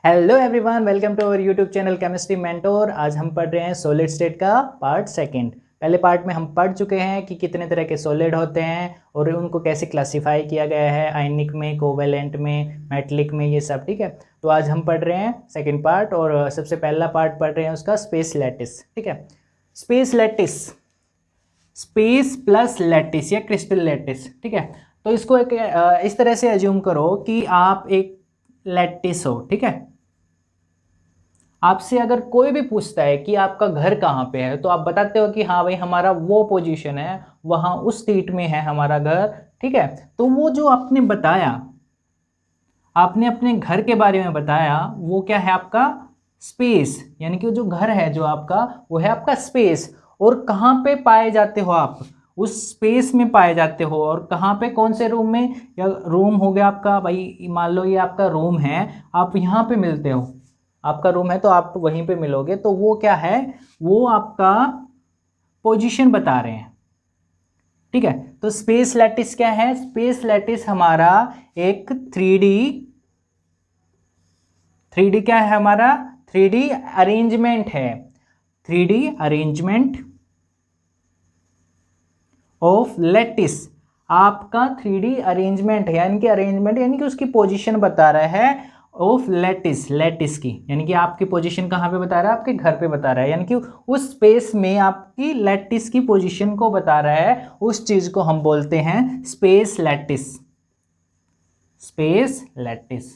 Hello everyone, welcome to our YouTube channel chemistry mentor. आज हम पढ़ रहे हैं सॉलिड स्टेट का पार्ट सेकंड। पहले पार्ट में हम पढ़ चुके हैं कि कितने तरह के सॉलिड होते हैं और उनको कैसे क्लासिफाई किया गया है, आयनिक में, कोवेलेंट में, मेटलिक में, ये सब। ठीक है, तो आज हम पढ़ रहे हैं सेकेंड पार्ट और सबसे पहला पार्ट पढ़ रहे हैं उसका स्पेस लैटिस। ठीक है, space lattice, space plus lattice या क्रिस्टल लैटिस। ठीक है, तो इसको एक इस तरह से एज्यूम करो कि आप एक लैटिस हो। ठीक है, आपसे अगर कोई भी पूछता है कि आपका घर कहाँ पे है, तो आप बताते हो कि हाँ भाई हमारा वो पोजीशन है, वहाँ उस स्टेट में है हमारा घर। ठीक है, तो वो जो आपने बताया, आपने अपने घर के बारे में बताया, वो क्या है आपका स्पेस, यानी कि जो घर है जो आपका, वो है आपका स्पेस। और कहाँ पे पाए जाते हो आप, उस स्पेस में पाए जाते हो। और कहाँ पे, कौन से रूम में, या रूम हो गया आपका भाई, मान लो ये आपका रूम है, आप यहाँ पे मिलते हो, आपका रूम है तो आप वहीं पे मिलोगे, तो वो क्या है, वो आपका पोजीशन बता रहे हैं। ठीक है, तो स्पेस लैटिस क्या है, स्पेस लैटिस हमारा एक 3D क्या है हमारा, 3D अरेंजमेंट है, 3D अरेंजमेंट ऑफ लैटिस। आपका 3D अरेंजमेंट है, यानी कि अरेंजमेंट यानी कि उसकी पोजीशन बता रहा है ऑफ लैटिस, लैटिस की, यानी कि आपकी पोजीशन कहाँ पे बता रहा है, आपके घर पे बता रहा है, यानी कि उस स्पेस में आपकी लैटिस की पोजीशन को बता रहा है। उस चीज को हम बोलते हैं स्पेस लैटिस, स्पेस लैटिस।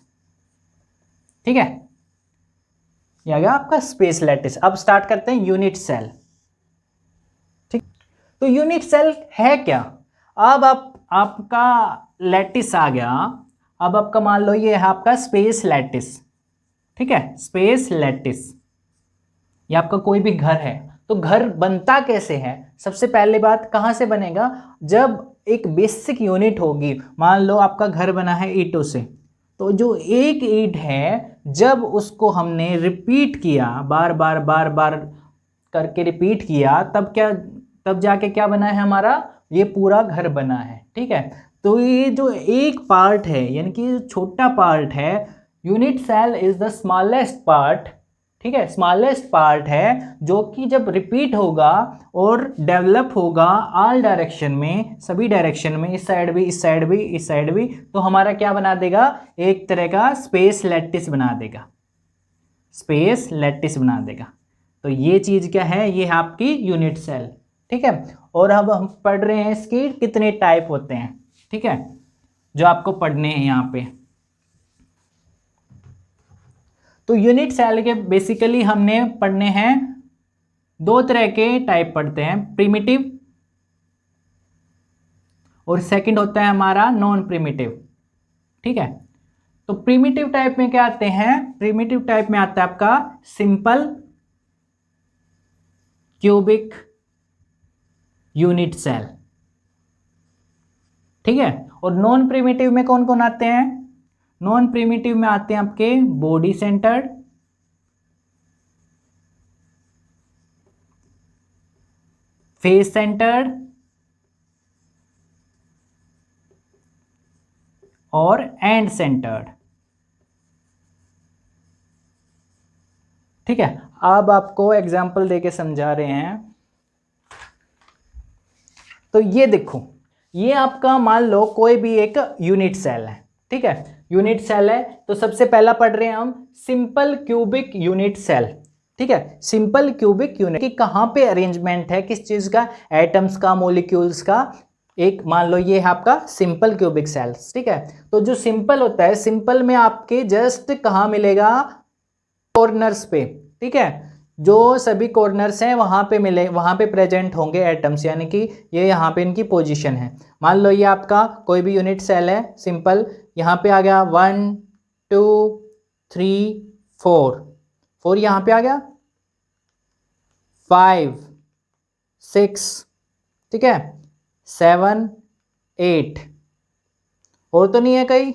ठीक है, ये आ गया आपका स्पेस लैटिस। अब स्टार्ट करते हैं यूनिट सेल। ठीक, तो यूनिट सेल है क्या। अब आपका लैटिस आ गया, अब आपका मान लो ये है आपका स्पेस लैटिस। ठीक है, स्पेस लैटिस, ये आपका कोई भी घर है। तो घर बनता कैसे है, सबसे पहले बात कहाँ से बनेगा, जब एक बेसिक यूनिट होगी। मान लो आपका घर बना है ईंटों से, तो जो एक ईंट है, जब उसको हमने रिपीट किया, बार बार बार बार करके रिपीट किया, तब क्या, तब जाके क्या बना है हमारा, ये पूरा घर बना है। ठीक है, तो ये जो एक पार्ट है, यानी कि छोटा पार्ट है, unit cell is the smallest part. ठीक है, स्मॉलेस्ट पार्ट है जो कि जब रिपीट होगा और डेवलप होगा ऑल डायरेक्शन में, सभी डायरेक्शन में, इस साइड भी, इस साइड भी, इस साइड भी, तो हमारा क्या बना देगा, एक तरह का स्पेस लैटिस बना देगा, स्पेस लैटिस बना देगा। तो ये चीज क्या है, ये है आपकी यूनिट सेल। ठीक है, और अब हम पढ़ रहे हैं इसकी कितने टाइप होते हैं। ठीक है, जो आपको पढ़ने हैं यहाँ पे, तो यूनिट सेल के बेसिकली हमने पढ़ने हैं, दो तरह के टाइप पढ़ते हैं, प्रिमिटिव और सेकंड होता है हमारा नॉन प्रिमिटिव। ठीक है, तो प्रिमिटिव टाइप में क्या आते हैं, प्रिमिटिव टाइप में आता है आपका सिंपल क्यूबिक यूनिट सेल। ठीक है, और नॉन प्रिमिटिव में कौन कौन आते हैं, नॉन प्रिमिटिव में आते हैं आपके बॉडी सेंटर्ड, फेस सेंटर्ड और एंड सेंटर्ड। ठीक है, अब आपको एग्जांपल देके समझा रहे हैं। तो ये देखो, ये आपका मान लो कोई भी एक यूनिट सेल है। ठीक है, यूनिट सेल है, तो सबसे पहला पढ़ रहे हैं हम सिंपल क्यूबिक यूनिट सेल। ठीक है, सिंपल क्यूबिक यूनिट कि कहाँ पे अरेंजमेंट है, किस चीज का, एटम्स का, मॉलिक्यूल्स का। एक मान लो ये है आपका सिंपल क्यूबिक सेल्स। ठीक है, तो जो सिंपल होता है, सिंपल में आपके जस्ट कहाँ मिलेगा, कॉर्नर्स पे। ठीक है, जो सभी कॉर्नर्स हैं वहां पे मिले, वहां पे प्रेजेंट होंगे एटम्स, यानी कि ये यहाँ पे इनकी पोजीशन है। मान लो ये आपका कोई भी यूनिट सेल है सिंपल, यहाँ पे आ गया 1 2 3 4, 4 यहाँ पे आ गया, 5 6, ठीक है, 7 8, और तो नहीं है कहीं,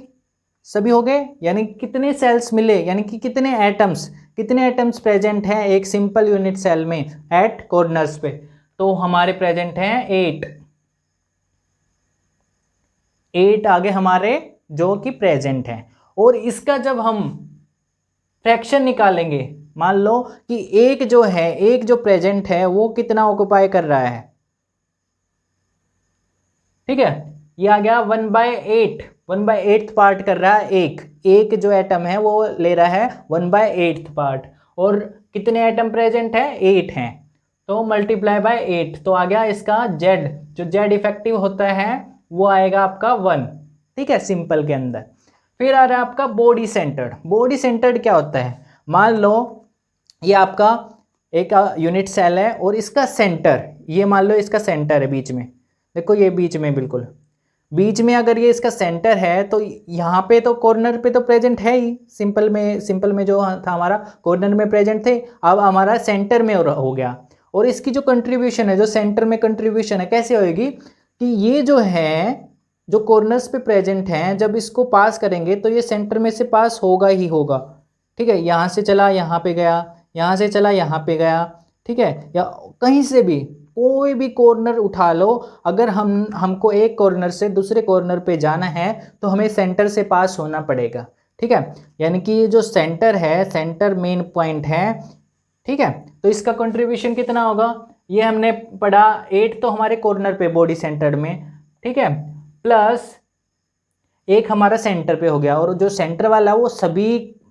सभी हो गए। यानी कितने सेल्स मिले, यानी कि कितने एटम्स प्रेजेंट हैं एक सिंपल यूनिट सेल में एट कॉर्नर्स पे, तो हमारे प्रेजेंट हैं 8 आगे हमारे जो कि प्रेजेंट हैं। और इसका जब हम फ्रैक्शन निकालेंगे। मान लो कि एक जो है, एक जो प्रेजेंट है वो कितना ऑक्युपाई कर रहा है, ठीक है, ये आ गया 1/8, 1/8 पार्ट कर रहा है। एक जो एटम है वो ले रहा है 1/8 पार्ट, और कितने एटम प्रेजेंट है, 8 हैं, तो मल्टीप्लाई बाय 8, तो आ गया इसका जेड, जो जेड इफेक्टिव होता है वो आएगा आपका 1, ठीक है, सिंपल के अंदर। फिर आ रहा है आपका बॉडी सेंटर्ड। बॉडी सेंटर्ड क्या होता है, मान लो ये आपका एक यूनिट सेल है और इसका सेंटर, ये मान लो इसका सेंटर है बीच में, देखो ये बीच में, बिल्कुल बीच में अगर ये इसका सेंटर है तो यहाँ पे तो कॉर्नर पे तो प्रेजेंट है ही, सिंपल में जो था हमारा कॉर्नर में प्रेजेंट थे, अब हमारा सेंटर में हो गया। और इसकी जो कंट्रीब्यूशन है, जो सेंटर में कंट्रीब्यूशन है, कैसे होएगी कि ये जो है, जो कॉर्नर्स पे प्रेजेंट हैं, जब इसको पास करेंगे तो ये सेंटर में से पास होगा ही होगा, ठीक है, यहाँ से चला यहाँ पे गया, यहाँ से चला यहाँ पे गया, ठीक है, या कहीं से भी कोई भी कॉर्नर उठा लो, अगर हमको एक कॉर्नर से दूसरे कॉर्नर पे जाना है तो हमें सेंटर से पास होना पड़ेगा, ठीक है, यानी कि ये जो सेंटर है, सेंटर मेन पॉइंट है, ठीक है, तो इसका कंट्रीब्यूशन कितना होगा, ये हमने पढ़ा 8 तो हमारे कॉर्नर पे बॉडी सेंटर में, ठीक है, प्लस एक हमारा सेंटर पे हो गया, और जो सेंटर वाला है वो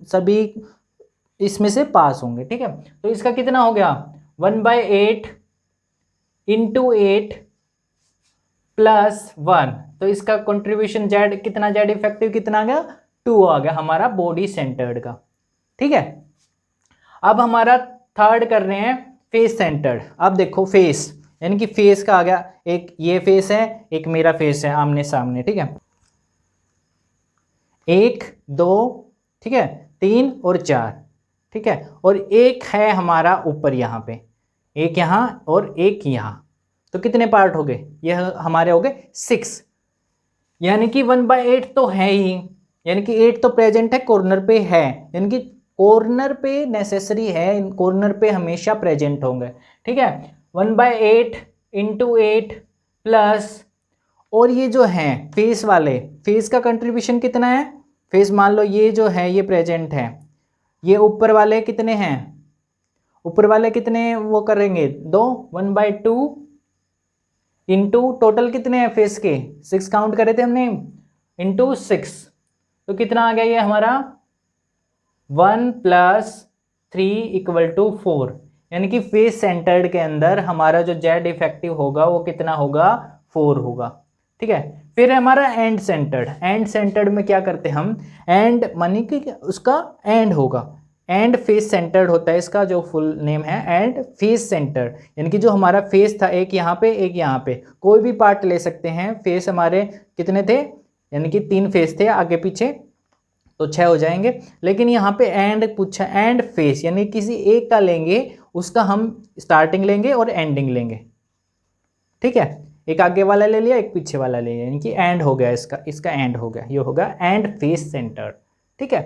सभी इसमें से पास होंगे, ठीक है, तो इसका कितना हो गया 1/8 इंटू 8 प्लस 1, तो इसका कंट्रीब्यूशन जेड कितना, जेड इफेक्टिव कितना आ गया 2 आ गया हमारा बॉडी सेंटर्ड का, ठीक है। अब हमारा थर्ड कर रहे हैं फेस सेंटर्ड। अब देखो फेस, यानी कि फेस का आ गया, एक ये फेस है, एक मेरा फेस है, आमने सामने, ठीक है, 1 2, ठीक है, 3 और 4, ठीक है, और एक है हमारा ऊपर यहाँ पे, एक यहाँ और एक यहाँ, तो कितने पार्ट हो गए, यह हमारे हो गए 6, यानी कि 1/8 तो है ही, यानी कि 8 तो प्रेजेंट है, कॉर्नर पे है, यानी कि कॉर्नर पे नेसेसरी है, कॉर्नर पे हमेशा प्रेजेंट होंगे, ठीक है, 1/8 इंटू 8 प्लस, और ये जो है फेस वाले, फेस का कंट्रीब्यूशन कितना है, फेस मान लो ये जो है ये प्रेजेंट है, ये ऊपर वाले कितने हैं, ऊपर वाले कितने वो करेंगे 2, 1/2 इंटू टोटल कितने हैं फेस के 6 काउंट करे थे हमने, इंटू 6, तो कितना आ गया ये हमारा 1 + 3 = 4, यानी कि फेस सेंटर्ड के अंदर हमारा जो जेड इफेक्टिव होगा वो कितना होगा 4 होगा, ठीक है। फिर हमारा एंड सेंटर्ड। एंड सेंटर्ड में क्या करते हम, एंड मानी कि उसका एंड होगा, एंड फेस सेंटर्ड होता है, इसका जो फुल नेम है एंड फेस सेंटर्ड, यानी कि जो हमारा फेस था एक यहाँ पे एक यहाँ पे, कोई भी पार्ट ले सकते हैं, फेस हमारे कितने थे, यानी कि 3 फेस थे आगे पीछे, तो 6 हो जाएंगे, लेकिन यहाँ पे एंड पूछा, एंड फेस यानी किसी एक का लेंगे, उसका हम स्टार्टिंग लेंगे और एंडिंग लेंगे, ठीक है, एक आगे वाला ले लिया एक पीछे वाला ले लिया, यानी कि एंड हो गया, इसका एंड हो गया, ये होगा एंड फेस सेंटर, ठीक है।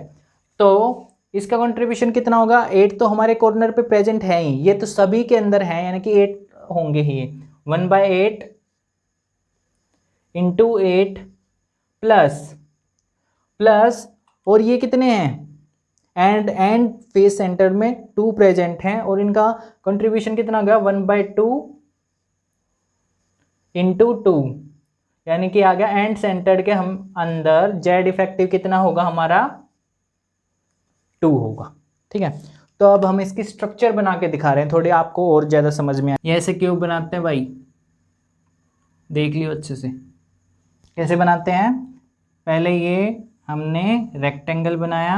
तो इसका कंट्रीब्यूशन कितना होगा, 8 तो हमारे कॉर्नर पे प्रेजेंट है ही, ये तो सभी के अंदर है, यानी कि 8 होंगे ही, 1/8 इंटू 8 प्लस और ये कितने हैं, एंड फेस सेंटर में 2 प्रेजेंट हैं, और इनका कंट्रीब्यूशन कितना होगा 1/2 इंटू 2, यानी कि आ गया एंड सेंटर्ड के हम अंदर जेड इफेक्टिव कितना होगा हमारा 2 होगा, ठीक है। तो अब हम इसकी स्ट्रक्चर बना के दिखा रहे हैं, थोड़ी आपको और ज़्यादा समझ में आए। ऐसे क्यों बनाते हैं भाई, देख लियो अच्छे से कैसे बनाते हैं। पहले ये हमने रेक्टेंगल बनाया,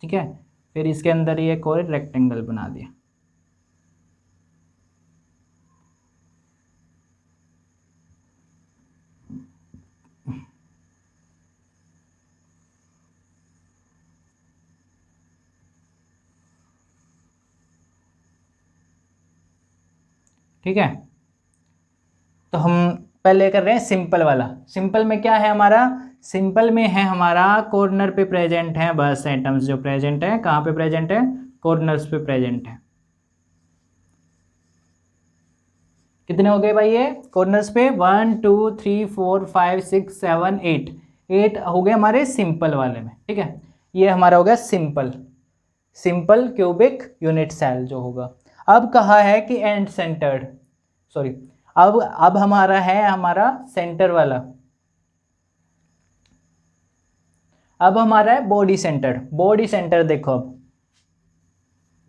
ठीक है, फिर इसके अंदर ये एक और रेक्टेंगल बना दिया, ठीक है। तो हम पहले कर रहे हैं सिंपल वाला। सिंपल में क्या है हमारा, सिंपल में है हमारा कॉर्नर पे प्रेजेंट है बस एटम्स, जो प्रेजेंट है कहाँ पे प्रेजेंट है, कॉर्नर्स पे प्रेजेंट है। कितने हो गए भाई ये कॉर्नर्स पे, 1 2 3 4 5 6 7 8 हो गए हमारे सिंपल वाले में, ठीक है। ये हमारा हो गया simple. Simple cubic unit cell जो होगा। अब कहा है कि एंड सेंटर्ड, सॉरी अब हमारा है हमारा सेंटर वाला, अब हमारा है बॉडी सेंटर्ड। बॉडी सेंटर देखो, अब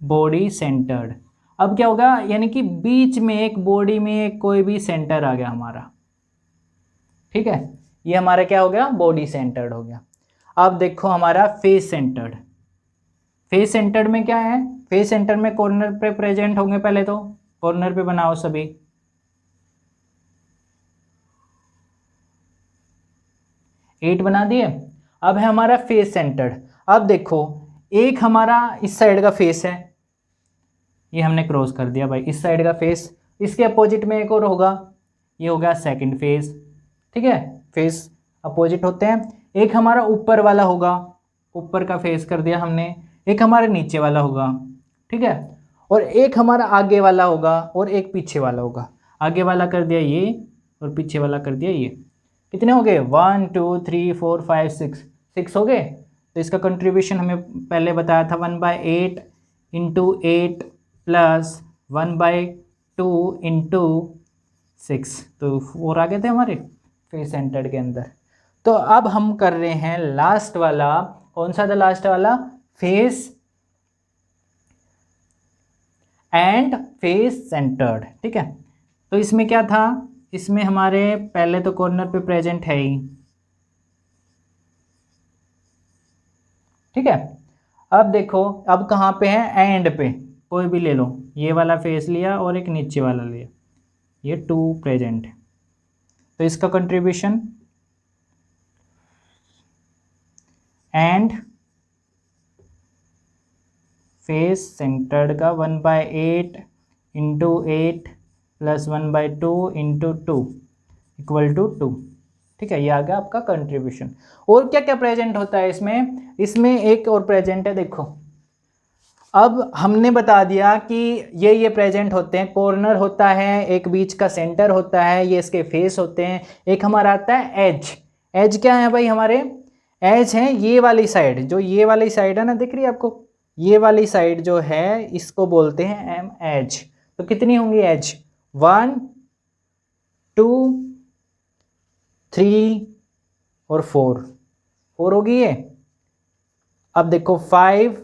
बॉडी सेंटर्ड अब क्या होगा, यानी कि बीच में एक बॉडी में एक कोई भी सेंटर आ गया हमारा, ठीक है, ये हमारा क्या हो गया, बॉडी सेंटर्ड हो गया। अब देखो हमारा फेस सेंटर्ड। फेस सेंटर्ड में क्या है, फेस सेंटर में कॉर्नर पे प्रेजेंट होंगे, पहले तो कॉर्नर पे बनाओ सभी, एट बना दिए। अब है हमारा फेस सेंटर्ड। अब देखो एक हमारा इस साइड का फेस है, ये हमने क्रॉस कर दिया भाई, इस साइड का फेस, इसके अपोजिट में एक और होगा, ये हो गया सेकंड फेस, ठीक है, फेस अपोजिट होते हैं। एक हमारा ऊपर वाला होगा, ऊपर का फेस कर दिया हमने, एक हमारे नीचे वाला होगा, ठीक है, और एक हमारा आगे वाला होगा और एक पीछे वाला होगा। आगे वाला कर दिया ये और पीछे वाला कर दिया ये। कितने हो गए, 1 2 3 4 5 6 हो गए। तो इसका कंट्रीब्यूशन हमें पहले बताया था 1/8 इंटू 8 प्लस 1/2 इंटू 6, तो 4 आ गए थे हमारे फेस सेंटर्ड के अंदर। तो अब हम कर रहे हैं लास्ट वाला, कौन सा था लास्ट वाला, फेस एंड फेस सेंटर्ड, ठीक है। तो इसमें क्या था, इसमें हमारे पहले तो कॉर्नर पे प्रेजेंट है ही, ठीक है। अब देखो अब कहाँ पे है, एंड पे, कोई भी ले लो, ये वाला फेस लिया और एक नीचे वाला लिया, ये 2 प्रेजेंट है, तो इसका कंट्रीब्यूशन एंड फेस सेंटर्ड का 1/8 इंटू 8 प्लस 1/2 इंटू 2 इक्वल टू 2, ठीक है, ये आ गया आपका कंट्रीब्यूशन। और क्या क्या प्रेजेंट होता है इसमें, इसमें एक और प्रेजेंट है, देखो अब हमने बता दिया कि ये प्रेजेंट होते हैं, कॉर्नर होता है, एक बीच का सेंटर होता है, ये इसके फेस होते हैं, एक हमारा आता है एज। एज क्या है भाई, हमारे एज है ये वाली साइड, जो ये वाली साइड है ना, दिख रही है आपको, ये वाली साइड जो है इसको बोलते हैं एम एज। तो कितनी होंगी एज, 1 2 3 और 4 होगी ये। अब देखो 5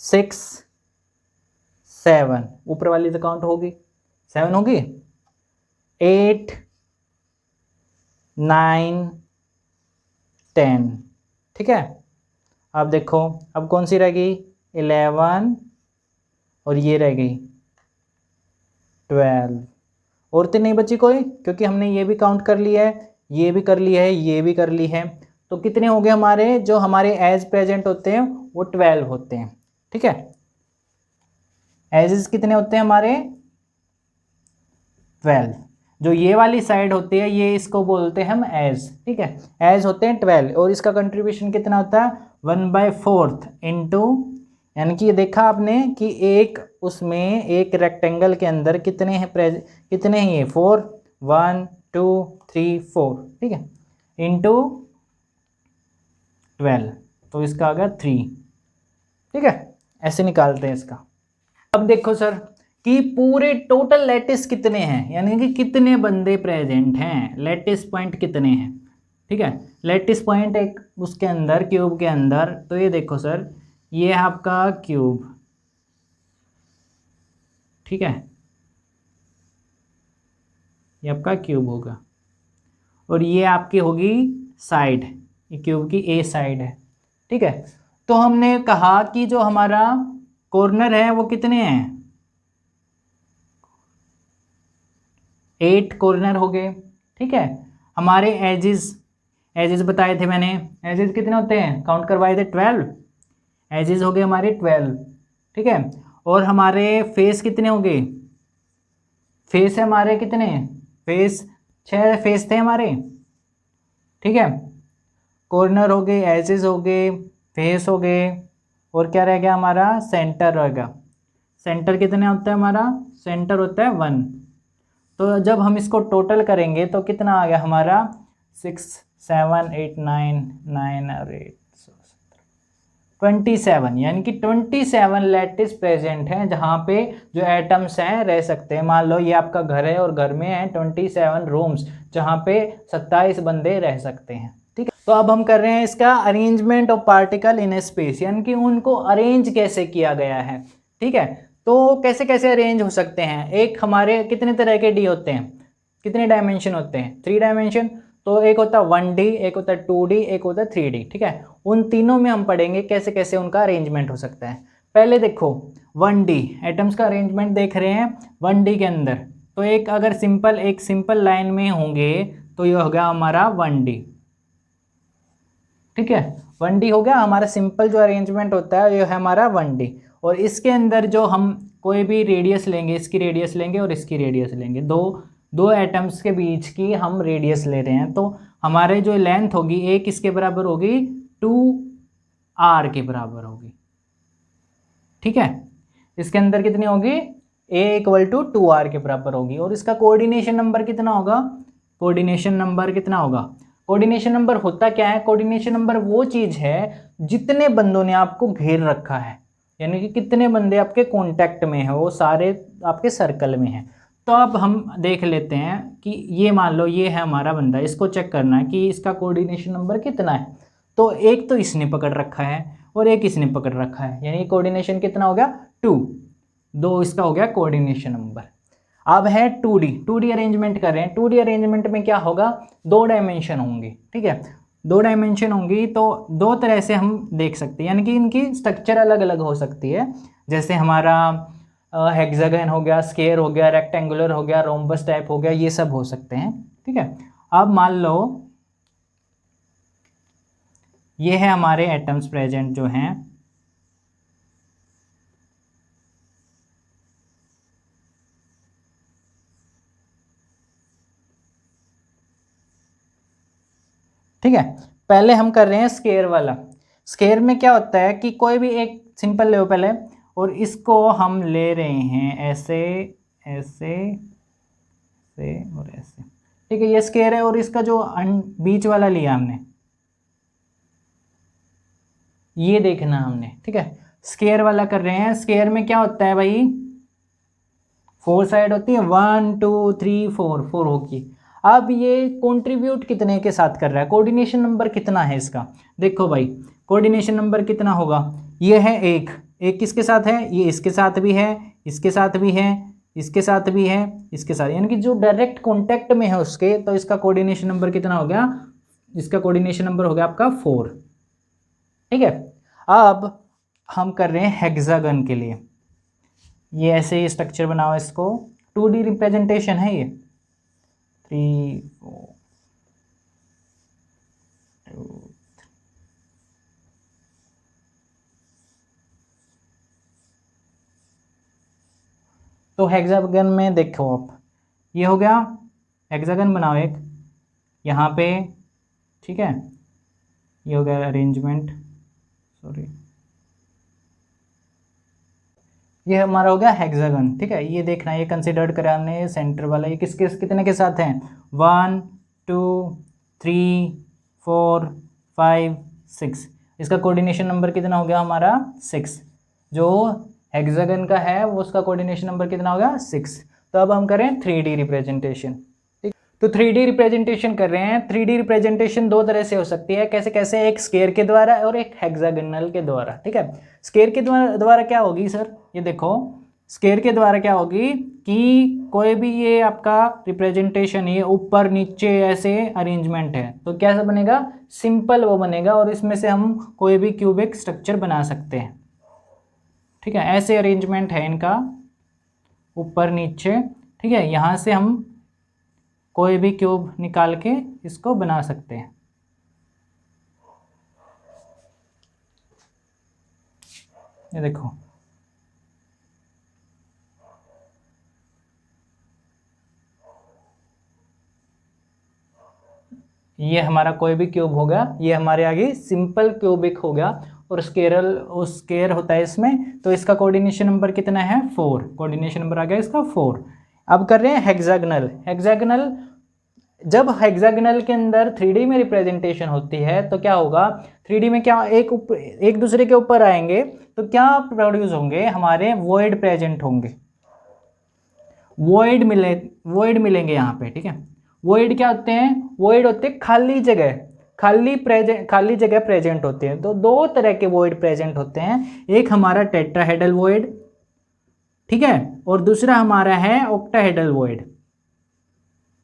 6 7, ऊपर वाली तो काउंट होगी, 7 होगी, 8 9 10, ठीक है। अब देखो अब कौन सी रह गई, 11 और ये रह गई 12, और तो नहीं बची कोई, क्योंकि हमने ये भी काउंट कर लिया है, ये भी कर लिया है, ये भी कर ली है। तो कितने हो गए हमारे, जो हमारे एज प्रेजेंट होते हैं वो 12 होते हैं, ठीक है। एजेस कितने होते हैं हमारे, 12। जो ये वाली साइड होती है ये इसको बोलते हैं हम एज, ठीक है, एज होते हैं 12, और इसका कंट्रीब्यूशन कितना होता है, 1/4 इंटू, यानी कि ये देखा आपने कि एक उसमें एक रेक्टेंगल के अंदर कितने हैं कितने हैं ये 4, 1 2 3 4, ठीक है, इंटू 12, तो इसका आ गया 3, ठीक है, ऐसे निकालते हैं इसका। अब देखो सर कि पूरे टोटल लैटिस कितने हैं, यानी कि कितने बंदे प्रेजेंट हैं, लैटिस पॉइंट कितने हैं, ठीक है। लैटिस पॉइंट एक उसके अंदर क्यूब के अंदर, तो ये देखो सर ये है आपका क्यूब, ठीक है, ये आपका क्यूब होगा, और ये आपकी होगी साइड, ये क्यूब की ए साइड है, ठीक है। तो हमने कहा कि जो हमारा कॉर्नर है वो कितने हैं, 8 कॉर्नर हो गए, ठीक है। हमारे एजेस बताए थे मैंने, एजेस कितने होते हैं, काउंट करवाए थे 12, एजेस हो गए हमारे 12, ठीक है। और हमारे फेस कितने हो गए, फेस है हमारे कितने, फेस 6 फेस थे हमारे, ठीक है। कॉर्नर हो गए, एजेस हो गए, फेस हो गए, और क्या रह गया हमारा, सेंटर रहेगा। सेंटर कितने होता है हमारा, सेंटर होता है 1। तो जब हम इसको टोटल करेंगे तो कितना आ गया हमारा, 6 7 8 9 9 और 8 27, यानी कि 27 लैटिस प्रेजेंट हैं जहाँ पे जो एटम्स हैं रह सकते हैं। मान लो ये आपका घर है और घर में है 27 रूम्स जहाँ पे 27 बंदे रह सकते हैं। ठीक है, तो अब हम कर रहे हैं इसका arrangement of particle in A space, यानी कि उनको अरेंज कैसे किया गया है। ठीक है, तो कैसे कैसे अरेंज हो सकते हैं। एक हमारे कितने तरह के डी होते हैं, कितने डायमेंशन होते हैं, 3 डायमेंशन। तो एक होता है 1D, एक होता है 2D, एक होता है 3D। ठीक है, उन तीनों में हम पढ़ेंगे कैसे कैसे उनका अरेंजमेंट हो सकता है। पहले देखो 1D एटम्स का अरेंजमेंट देख रहे हैं 1D के अंदर। तो एक अगर एक सिंपल लाइन में होंगे तो ये हो गया हमारा 1D। ठीक है, 1D हो गया हमारा सिंपल जो अरेंजमेंट होता है ये है हमारा 1D। और इसके अंदर जो हम कोई भी रेडियस लेंगे, इसकी रेडियस लेंगे और इसकी रेडियस लेंगे, दो एटम्स के बीच की हम रेडियस ले रहे हैं, तो हमारे जो लेंथ होगी एक इसके बराबर होगी 2r के बराबर होगी। ठीक है, इसके अंदर कितनी होगी, a इक्वल टू 2r के बराबर होगी। और इसका कोऑर्डिनेशन नंबर कितना होगा, कोऑर्डिनेशन नंबर कितना होगा, कोऑर्डिनेशन नंबर होता क्या है, कोऑर्डिनेशन नंबर वो चीज़ है जितने बंदों ने आपको घेर रखा है, यानी कि कितने बंदे आपके कांटेक्ट में है, वो सारे आपके सर्कल में हैं। तो अब हम देख लेते हैं कि ये मान लो ये है हमारा बंदा, इसको चेक करना है कि इसका कोऑर्डिनेशन नंबर कितना है। तो एक तो इसने पकड़ रखा है और एक इसने पकड़ रखा है, यानी कोऑर्डिनेशन कितना हो गया 2, 2 इसका हो गया कोऑर्डिनेशन नंबर। अब है 2D अरेंजमेंट कर रहे हैं। 2D अरेंजमेंट में क्या होगा, 2 डायमेंशन होंगे। ठीक है, 2 डायमेंशन होंगी तो 2 तरह से हम देख सकते हैं, यानी कि इनकी स्ट्रक्चर अलग अलग हो सकती है। जैसे हमारा हेक्सागन हो गया, स्क्वायर हो गया, रेक्टेंगुलर हो गया, रोम्बस टाइप हो गया, ये सब हो सकते हैं। ठीक है, अब मान लो ये है हमारे एटम्स प्रेजेंट जो हैं, ठीक है। पहले हम कर रहे हैं स्क्वायर वाला। स्क्वायर में क्या होता है कि कोई भी एक सिंपल ले पहले, और इसको हम ले रहे हैं ऐसे ऐसे ऐसे और ऐसे। ठीक है, ये स्क्वायर है और इसका जो बीच वाला लिया हमने, ये देखना हमने। ठीक है, स्क्वायर वाला कर रहे हैं। स्क्वायर में क्या होता है भाई, 4 साइड होती है, 1 2 3 4, 4 होगी। अब ये कंट्रीब्यूट कितने के साथ कर रहा है, कोऑर्डिनेशन नंबर कितना है इसका, देखो भाई कोऑर्डिनेशन नंबर कितना होगा, ये है एक किसके साथ है, ये इसके साथ भी है, इसके साथ भी है, इसके साथ भी है, इसके साथ, यानी कि जो डायरेक्ट कॉन्टैक्ट में है उसके, तो इसका कोऑर्डिनेशन नंबर कितना हो गया, इसका कोऑर्डिनेशन नंबर हो गया आपका 4। ठीक है, अब हम कर रहे हैं हेक्सागन के लिए। ये ऐसे ही स्ट्रक्चर बनाओ, इसको 2D रिप्रेजेंटेशन है ये, 3 4 2 3। तो हेक्सागन में देखो आप, ये हो गया हेक्सागन बनाओ एक यहाँ पे। ठीक है, ये हो गया अरेंजमेंट, सॉरी ये हमारा हो गया हेक्सागन। ठीक है, ये देखना, ये कंसिडर्ड करा हमने सेंटर वाला, ये किसके कितने के साथ हैं, 1 2 3 4 5 6। इसका कोऑर्डिनेशन नंबर कितना हो गया हमारा 6। जो हेक्सागन का है वो उसका कोऑर्डिनेशन नंबर कितना हो गया 6। तो अब हम करें 3D रिप्रेजेंटेशन। ठीक, तो 3D रिप्रेजेंटेशन कर रहे हैं। 3D रिप्रेजेंटेशन 2 तरह से हो सकती है, कैसे कैसे, एक स्क्वायर के द्वारा और एक हेक्सागोनल के द्वारा। ठीक है, स्क्वायर के द्वारा क्या होगी सर, ये देखो स्क्वायर के द्वारा क्या होगी कि कोई भी ये आपका रिप्रेजेंटेशन, ये ऊपर नीचे ऐसे अरेंजमेंट है, तो कैसा बनेगा, सिंपल वो बनेगा, और इसमें से हम कोई भी क्यूबिक स्ट्रक्चर बना सकते हैं। ठीक है, ऐसे अरेंजमेंट है इनका, ऊपर नीचे। ठीक है, यहाँ से हम कोई भी क्यूब निकाल के इसको बना सकते हैं। ये देखो, ये हमारा कोई भी क्यूब होगा, ये हमारे आगे सिंपल क्यूबिक होगा, और स्केयर होता है इसमें, तो इसका कोऑर्डिनेशन नंबर कितना है 4, कोऑर्डिनेशन नंबर आ गया इसका 4। अब कर रहे हैं हेक्सागोनल। हेक्सागोनल जब हेक्सागोनल के अंदर 3D में रिप्रेजेंटेशन होती है तो क्या होगा, 3D में क्या एक दूसरे के ऊपर आएंगे तो क्या प्रोड्यूस होंगे, हमारे वॉइड प्रेजेंट होंगे, वॉइड मिलेंगे यहाँ पे, ठीक है। वॉइड क्या होते हैं, वॉइड होते हैं खाली जगह, खाली जगह प्रेजेंट होते हैं। तो दो तरह के वॉइड प्रेजेंट होते हैं, एक हमारा टेट्राहेड्रल वॉइड, ठीक है, और दूसरा हमारा है ऑक्टाहेड्रल वॉइड,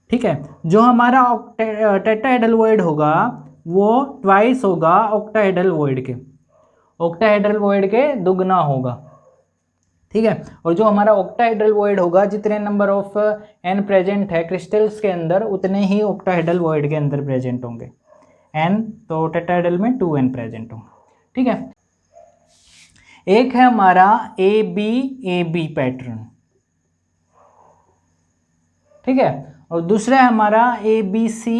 ठीक है। जो हमारा टेट्राहेड्रल वॉइड होगा वो ट्वाइस होगा ऑक्टाहेड्रल वॉइड के दुगना होगा, ठीक है। और जो हमारा ऑक्टाहेड्रल वॉइड होगा, जितने नंबर ऑफ एन प्रेजेंट है क्रिस्टल्स के अंदर उतने ही ऑक्टाहेड्रल वॉइड के अंदर प्रेजेंट होंगे, एन, तो टेट्राहेड्रल में 2n प्रेजेंट होंगे, ठीक है। एक है हमारा ए बी पैटर्न, ठीक है, और दूसरा है हमारा ABC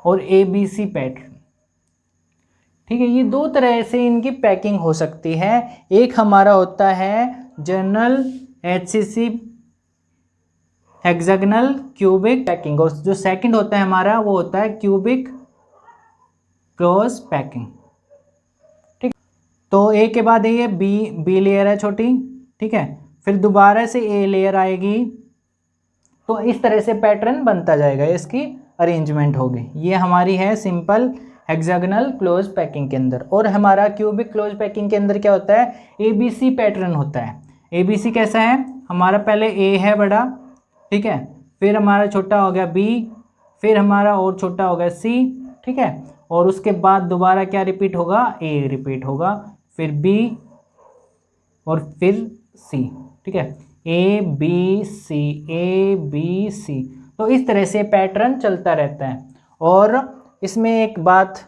और ABC पैटर्न, ठीक है। ये दो तरह से इनकी पैकिंग हो सकती है। एक हमारा होता है general HCC hexagonal cubic packing, और जो सेकंड होता है हमारा वो होता है क्यूबिक क्लोज पैकिंग, ठीक। तो ए के बाद ये बी लेयर है छोटी, ठीक है, फिर दोबारा से ए लेयर आएगी, तो इस तरह से पैटर्न बनता जाएगा, इसकी अरेंजमेंट होगी। ये हमारी है सिंपल हेक्सागोनल क्लोज पैकिंग के अंदर। और हमारा क्यूबिक क्लोज पैकिंग के अंदर क्या होता है, ABC पैटर्न होता है। ABC कैसा है, हमारा पहले A है बड़ा, ठीक है, फिर हमारा छोटा हो गया B, फिर हमारा और छोटा हो गया C, ठीक है, और उसके बाद दोबारा क्या रिपीट होगा, A रिपीट होगा, फिर B और फिर C, ठीक है, ABC। तो इस तरह से पैटर्न चलता रहता है। और इसमें एक बात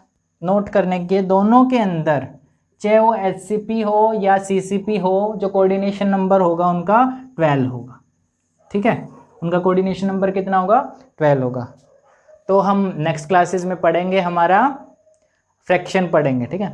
नोट करने की, दोनों के अंदर चाहे वो HCP हो या CCP हो, जो कोऑर्डिनेशन नंबर होगा उनका 12 होगा, ठीक है, उनका कोऑर्डिनेशन नंबर कितना होगा, 12 होगा। तो हम नेक्स्ट क्लासेस में पढ़ेंगे, हमारा फ्रैक्शन पढ़ेंगे, ठीक है।